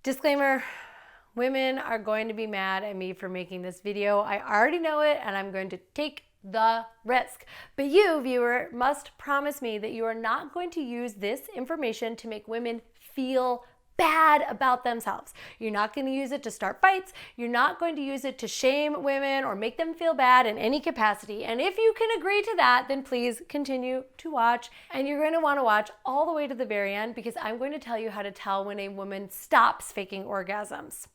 Disclaimer, women are going to be mad at me for making this video. I already know it, and I'm going to take the risk. But you, viewer, must promise me that you are not going to use this information to make women feel bad about themselves. You're not going to use it to start fights. You're not going to use it to shame women or make them feel bad in any capacity. And if you can agree to that, then please continue to watch. And you're going to want to watch all the way to the very end, because I'm going to tell you how to tell when a woman stops faking orgasms.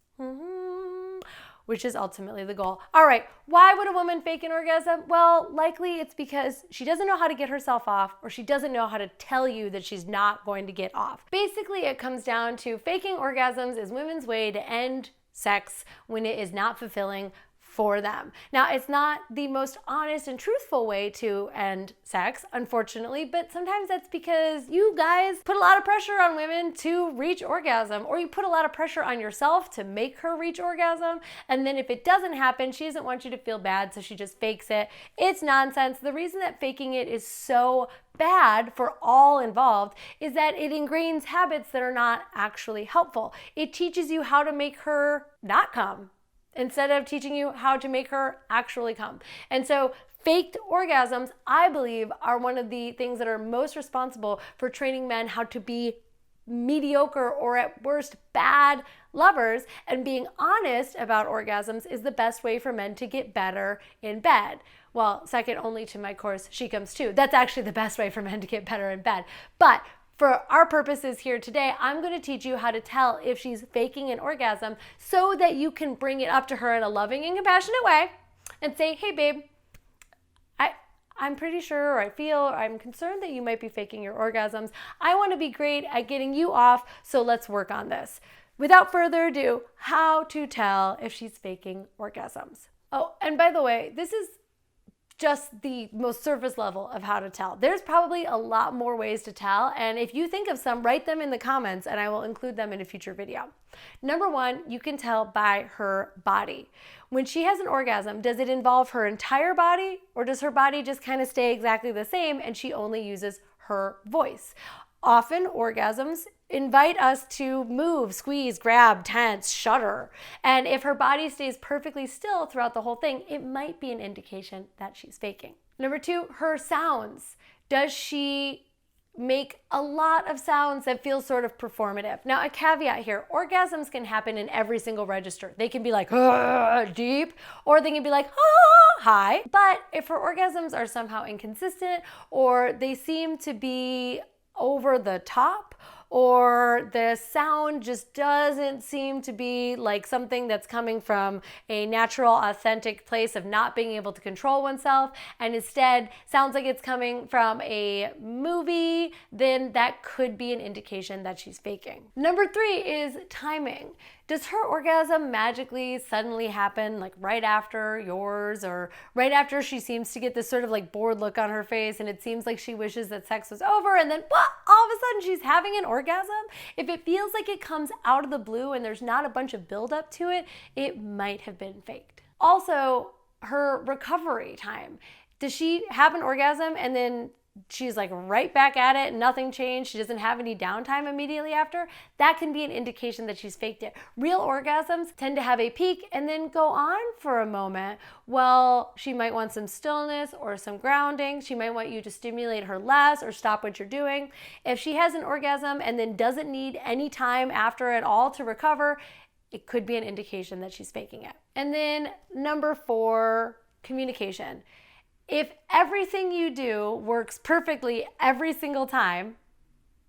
Which is ultimately the goal. All right, why would a woman fake an orgasm? Well, likely it's because she doesn't know how to get herself off, or she doesn't know how to tell you that she's not going to get off. Basically, it comes down to faking orgasms is women's way to end sex when it is not fulfilling for them. Now, it's not the most honest and truthful way to end sex, unfortunately, but sometimes that's because you guys put a lot of pressure on women to reach orgasm, or you put a lot of pressure on yourself to make her reach orgasm, and then if it doesn't happen, she doesn't want you to feel bad, so she just fakes it. It's nonsense. The reason that faking it is so bad for all involved is that it ingrains habits that are not actually helpful. It teaches you how to make her not come, instead of teaching you how to make her actually come. And so faked orgasms, I believe, are one of the things that are most responsible for training men how to be mediocre or at worst bad lovers, and being honest about orgasms is the best way for men to get better in bed. Well, second only to my course, She Comes Too. That's actually the best way for men to get better in bed. But for our purposes here today, I'm going to teach you how to tell if she's faking an orgasm so that you can bring it up to her in a loving and compassionate way and say, hey babe, I'm pretty sure, or I feel, or I'm concerned that you might be faking your orgasms. I want to be great at getting you off, so let's work on this. Without further ado, how to tell if she's faking orgasms. Oh, and by the way, this is just the most surface level of how to tell. There's probably a lot more ways to tell, and if you think of some, write them in the comments and I will include them in a future video. Number one, you can tell by her body. When she has an orgasm, does it involve her entire body, or does her body just kind of stay exactly the same and she only uses her voice? Often orgasms invite us to move, squeeze, grab, tense, shudder. And if her body stays perfectly still throughout the whole thing, it might be an indication that she's faking. Number two, her sounds. Does she make a lot of sounds that feel sort of performative? Now, a caveat here, orgasms can happen in every single register. They can be like deep, or they can be like high. But if her orgasms are somehow inconsistent, or they seem to be over the top, or the sound just doesn't seem to be like something that's coming from a natural, authentic place of not being able to control oneself, and instead sounds like it's coming from a movie, then that could be an indication that she's faking. Number three is timing. Does her orgasm magically suddenly happen like right after yours, or right after she seems to get this sort of like bored look on her face and it seems like she wishes that sex was over, and then all of a sudden she's having an orgasm? If it feels like it comes out of the blue and there's not a bunch of buildup to it, it might have been faked. Also, her recovery time. Does she have an orgasm and then she's like right back at it, nothing changed, she doesn't have any downtime immediately after? That can be an indication that she's faked it. Real orgasms tend to have a peak and then go on for a moment. Well, she might want some stillness or some grounding. She might want you to stimulate her less or stop what you're doing. If she has an orgasm and then doesn't need any time after at all to recover, it could be an indication that she's faking it. And then number four, communication. If everything you do works perfectly every single time,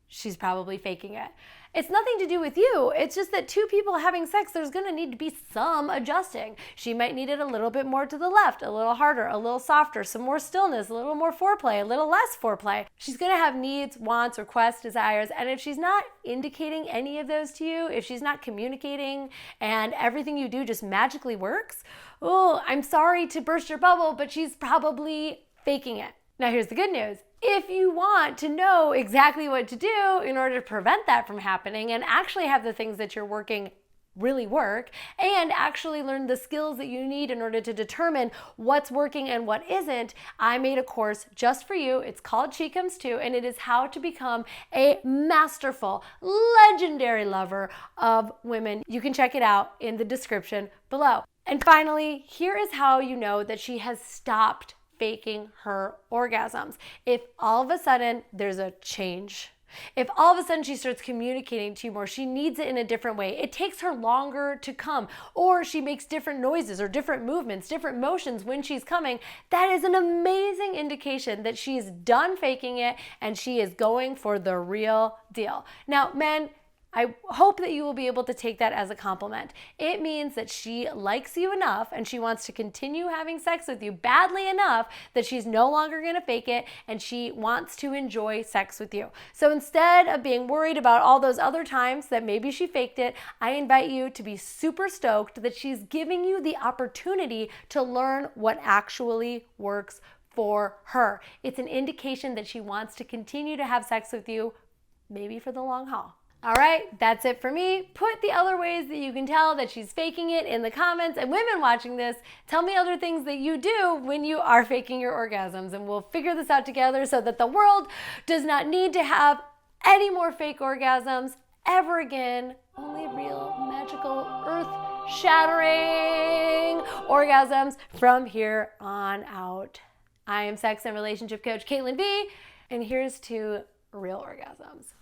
she's probably faking it. It's nothing to do with you. It's just that two people having sex, there's gonna need to be some adjusting. She might need it a little bit more to the left, a little harder, a little softer, some more stillness, a little more foreplay, a little less foreplay. She's gonna have needs, wants, requests, desires, and if she's not indicating any of those to you, if she's not communicating and everything you do just magically works, oh, I'm sorry to burst your bubble, but she's probably faking it. Now here's the good news. If you want to know exactly what to do in order to prevent that from happening and actually have the things that you're working really work and actually learn the skills that you need in order to determine what's working and what isn't, I made a course just for you. It's called She Comes Too, and it is how to become a masterful, legendary lover of women. You can check it out in the description below. And finally, here is how you know that she has stopped faking her orgasms. If all of a sudden there's a change, if all of a sudden she starts communicating to you more, she needs it in a different way, it takes her longer to come, or she makes different noises or different movements, different motions when she's coming, that is an amazing indication that she's done faking it and she is going for the real deal. Now, men, I hope that you will be able to take that as a compliment. It means that she likes you enough and she wants to continue having sex with you badly enough that she's no longer going to fake it and she wants to enjoy sex with you. So instead of being worried about all those other times that maybe she faked it, I invite you to be super stoked that she's giving you the opportunity to learn what actually works for her. It's an indication that she wants to continue to have sex with you, maybe for the long haul. All right, that's it for me. Put the other ways that you can tell that she's faking it in the comments. And women watching this, tell me other things that you do when you are faking your orgasms, and we'll figure this out together so that the world does not need to have any more fake orgasms ever again. Only real, magical, earth-shattering orgasms from here on out. I am sex and relationship coach Caitlin V, and here's to real orgasms.